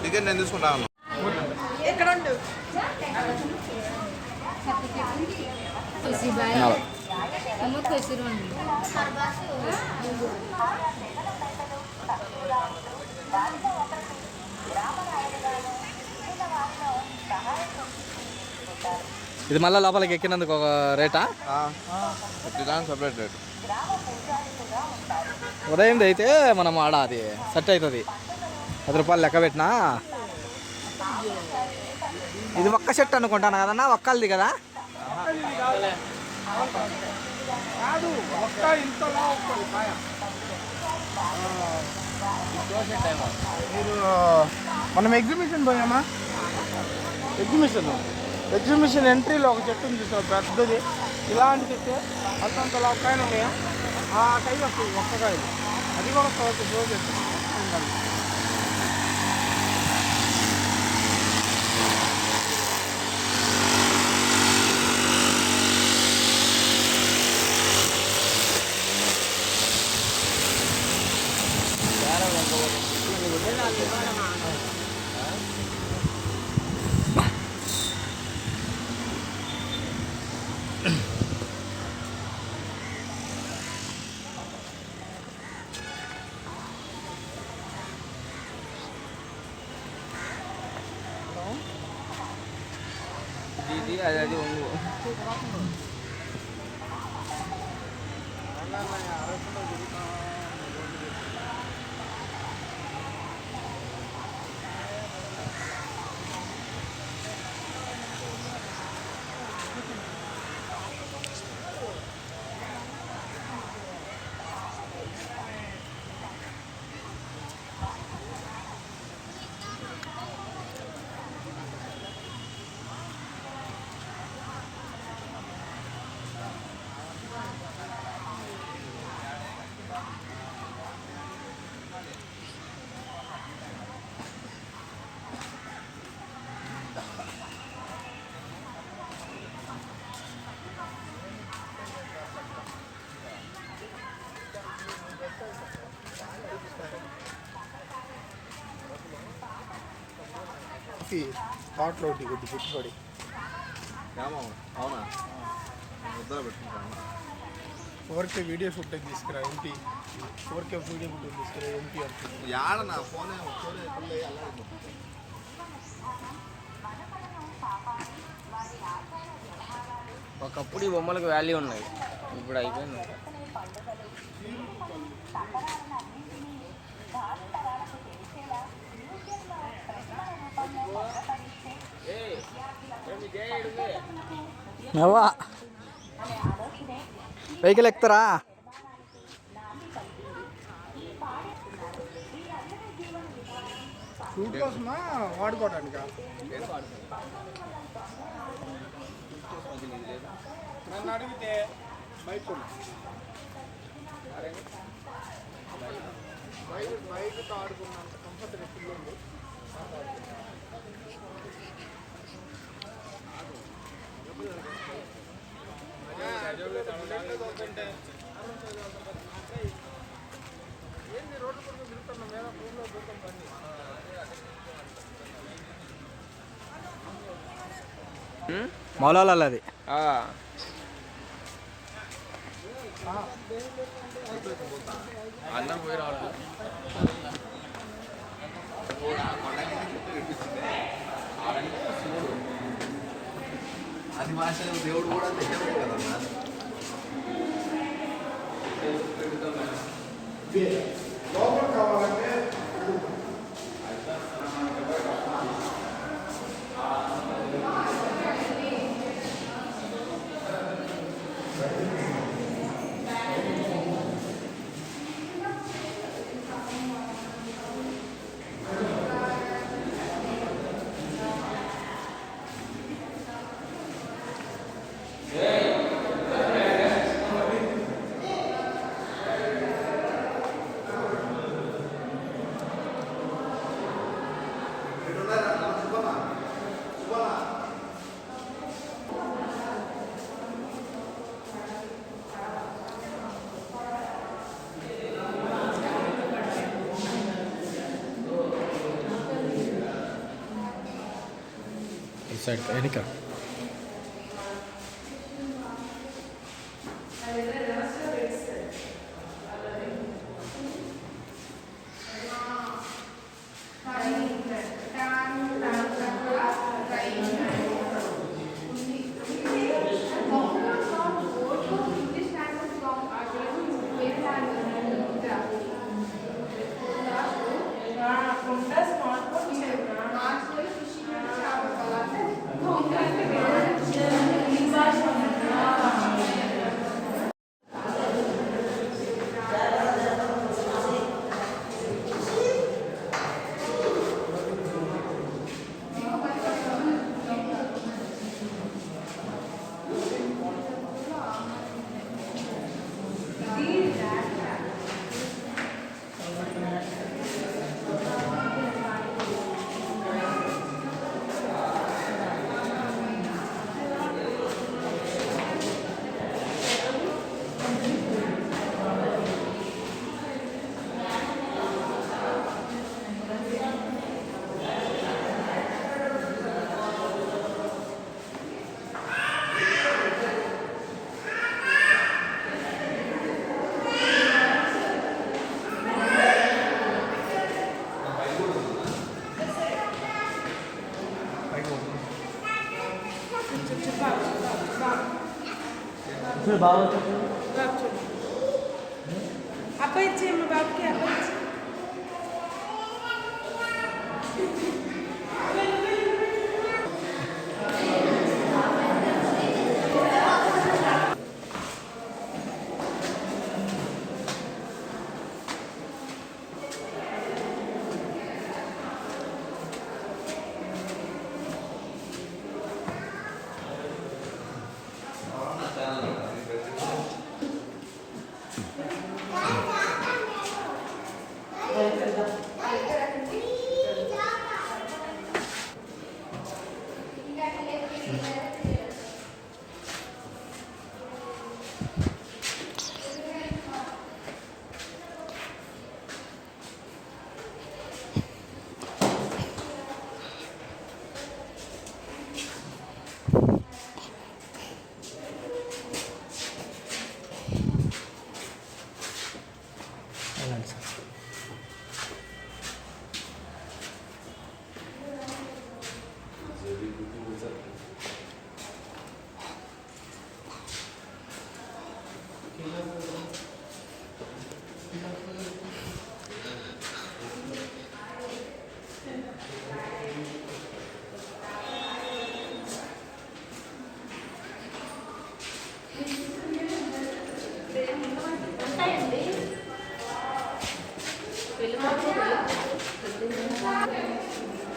Ticket నేను తీసుకుంటాను. ఇది మళ్ళీ లోపలికి ఎక్కినందుకు ఒక రేటా? Separate rate. ఉదయం అయితే మనం ఆడ అది సెట్ అవుతుంది. 10 రూపాయలు లెక్క పెట్టినా. ఇది ఒక్క సెట్ అనుకుంటాను కదన్నా, ఒక్కళ్ళది కదా? మీరు మనం ఎగ్జిబిషన్ పోయామా? ఎగ్జిబిషన్ ఎంట్రీలో ఒక చెట్టు ఉంది సార్, పెద్దది. ఇలాంటి చెట్టు అంతంత కాయలు ఉన్నాయా? ఆ కాయ వస్తుంది, ఒక్క కాయలు. అది కూడా సో చెట్టు. ఇది అది ఉంగు. హాట్లో కొద్ది పెట్టుబడి. అవునా? ముద్దలు పెట్టుకుంటాను. 4K వీడియో ఫుటేజ్ తీసుకురా ఎంపీ. 4K వీడియో ఫుటేజ్ తీసుకురా ఎంపీ అంటుంది. యాడ నా ఫోన్ ఒకప్పుడు ఈ బొమ్మలకు వాల్యూ ఉన్నాయి, ఇప్పుడు అయిపోయింది. వెహికల్ ఎక్కుతారా? షూట్ కోసమా వాడుకోవడానికా? నన్ను అడిగితే బైక్ బైక్తో ఆడుకున్నంత కంఫర్ట్ ఎప్పుడు ఉంది. ఏంది రోడ్డు పక్కన తిరుగుతున్నాం మీద ఫోన్లో పోతాం బండి. మౌలాలు అది అన్నం పోయి రావాలి. అది భాష దేవుడు కూడా దగ్గర కదన్నా. లోపల కావాలంటే సైడ్ వెనుక బాగా అబ్బాయి ఇచ్చే మా బాబుకి అబ్బాయి ఇచ్చే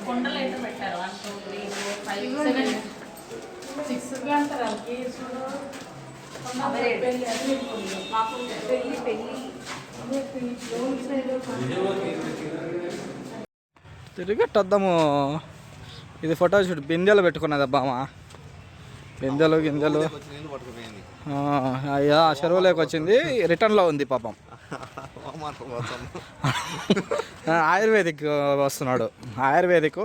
కొండలు అయితే పెట్టారు 1 2 3 4 5 7 6 అంటారు వాళ్ళకి మాకు పెళ్ళి తిరిగట్టొద్దాము. ఇది ఫోటో షూట్ బిందెలు పెట్టుకున్నది అబ్బామా, బిందెలు గింజలు. నీళ్ళు పట్టుకుపోయింది. అయ్యా చెరువులోకి వచ్చింది, రిటర్న్లో ఉంది పాపం. ఆయుర్వేదిక్ వస్తున్నాడు, ఆయుర్వేదిక్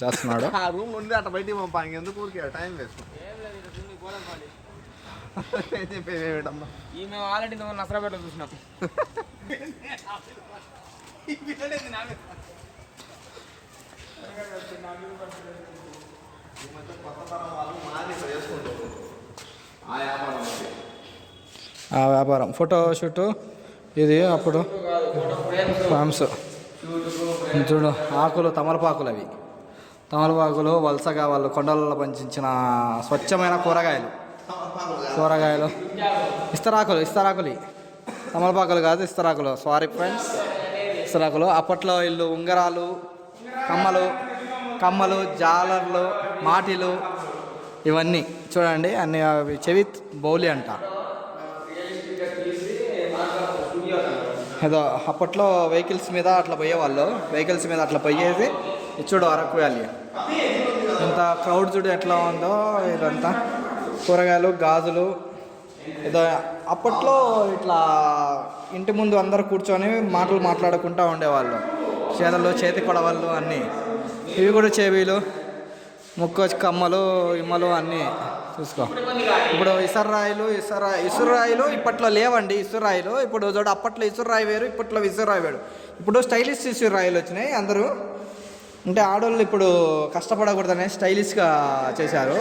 చేస్తున్నాడు. ఆ రూమ్ నుండి అట్లా బయటికి పంపా, ఇంకెందుకు ఊరికే టైం వేస్ట్. చెప్పేటమ్మా మేము ఆల్రెడీ నసరాపేట చూసినాం. ఆ వ్యాపారం ఫోటో షూటు ఇది. అప్పుడు ఫామ్స్ చూడు, ఆకులు తమలపాకులు, అవి తమలపాకులు వలసగా వాళ్ళు కొండలలో పండించిన స్వచ్ఛమైన కూరగాయలు. ఇస్తరాకులు తమలపాకులు కాదు, ఇస్తరాకులు. Sorry friends, ఇస్తరాకులు. అప్పట్లో వీళ్ళు ఉంగరాలు, కమ్మలు, జాలర్లు, మాటిలు, ఇవన్నీ చూడండి అన్ని. అవి చెవి బౌలి అంట. ఏదో అప్పట్లో వెహికల్స్ మీద అట్లా పోయేవాళ్ళు, పోయేది. చూడు అరకు వ్యాలీ ఇంత క్రౌడ్ చూడు ఎట్లా ఉందో. ఇదంతా కూరగాయలు, గాజులు. ఏదో అప్పట్లో ఇట్లా ఇంటి ముందు అందరు కూర్చొని మాటలు మాట్లాడుకుంటూ ఉండేవాళ్ళు. చేతుల్లో చేతి కొడవళ్ళు అన్నీ. ఇవి కూడా చెవిలు. ముక్కు వచ్చి కమ్మలు ఇమ్మలు అన్నీ చూసుకో. ఇప్పుడు ఇసురాయిలు ఇప్పట్లో లేవండి. ఇసురాయిలు ఇప్పుడు చూడు, అప్పట్లో ఇసురాయి వేరు, ఇప్పట్లో విసురాయి వేరు. ఇప్పుడు స్టైలిష్ ఇసురాయిలు వచ్చినాయి. అందరూ అంటే ఆడవాళ్ళు ఇప్పుడు కష్టపడకూడదనే స్టైలిష్గా చేశారు.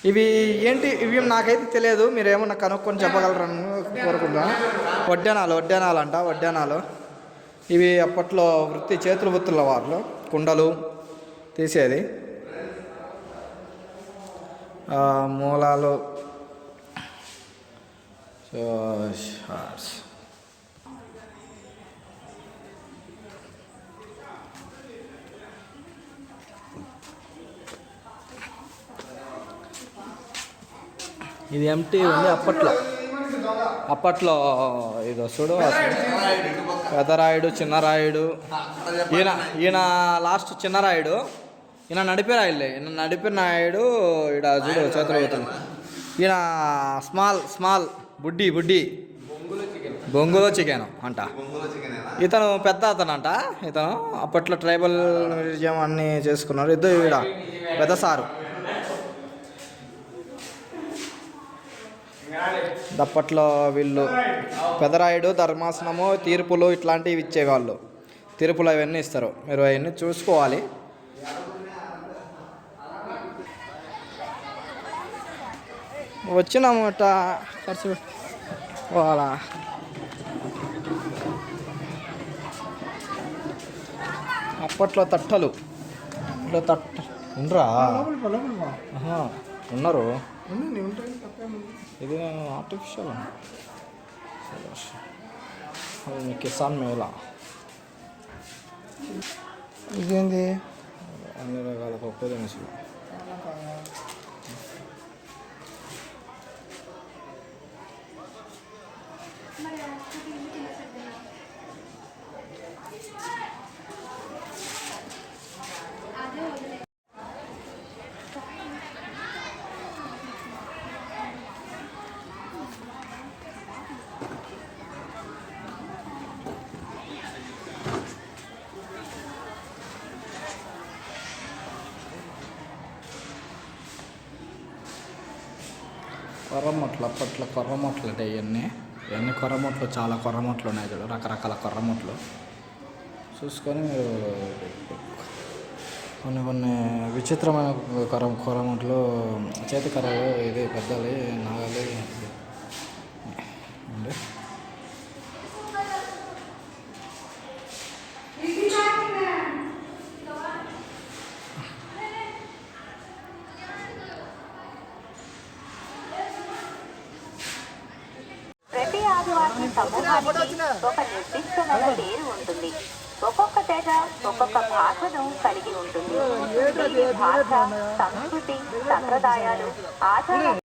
ఇవి ఏంటి, ఇవి నాకైతే తెలియదు, మీరేమన్నా కనుక్కొని చెప్పగలరని కోరుకుంటున్నా. వడ్డానాలు అంట, వడ్డానాలు. ఇవి అప్పట్లో చేతుల వృత్తుల వాళ్ళు కుండలు తీసేది. మూలాలు ఇది ఎంటీ ఉంది. అప్పట్లో ఇది చూడు, పెద్దరాయుడు, చిన్నరాయుడు. ఈయన లాస్ట్ చిన్నరాయుడు. ఈయన నడిపే రాయుడులే. ఈయన నడిపిన నాయుడు ఈడ చూడు చేతులు పోతుంది. ఈయన స్మాల్ బుడ్డి బొంగులో చికెన్ అంట. ఇతను పెద్ద అతనంట. ఇతను అప్పట్లో ట్రైబల్ మ్యూజియం అన్నీ చేసుకున్నారు. ఇద్దరు ఈడ పెద్ద సారు. అప్పట్లో వీళ్ళు పెదరాయుడు, ధర్మాసనము, తీర్పులు ఇట్లాంటివి ఇచ్చేవాళ్ళు. తీర్పులు అవన్నీ ఇస్తారు. మీరు అవన్నీ చూసుకోవాలి. వచ్చినామట ఖర్చు అలా. అప్పట్లో తట్టలు ఉండరా ఉన్నారు. ఇది ఆర్టిఫిషియల్ కిసాన్ మేళా. ఇదేంది, అన్ని రకాల పప్పు దినుసులు. కొర్రమొట్లు, అప్పట్లో కొర్రమొట్లు అంటే ఇవన్నీ కొర్రమొట్లు. చాలా కొర్రమొట్లు ఉన్నాయి చూడు, రకరకాల కొర్రమొట్లు. చూసుకొని మీరు కొన్ని విచిత్రమైన కొర్రమొట్లు, చేతి కర్రలు, ఇది పెద్దలు, నాగలి అండి. ప్రతి ఆదివాసీ సమూహానికి ఒక నిర్దిష్టమైన పేరు ఉంటుంది. ఒక్కొక్క తెగ ఒక్కొక్క భాషను కలిగి ఉంటుంది. భాష, సంస్కృతి, సంప్రదాయాలు, ఆచారాలు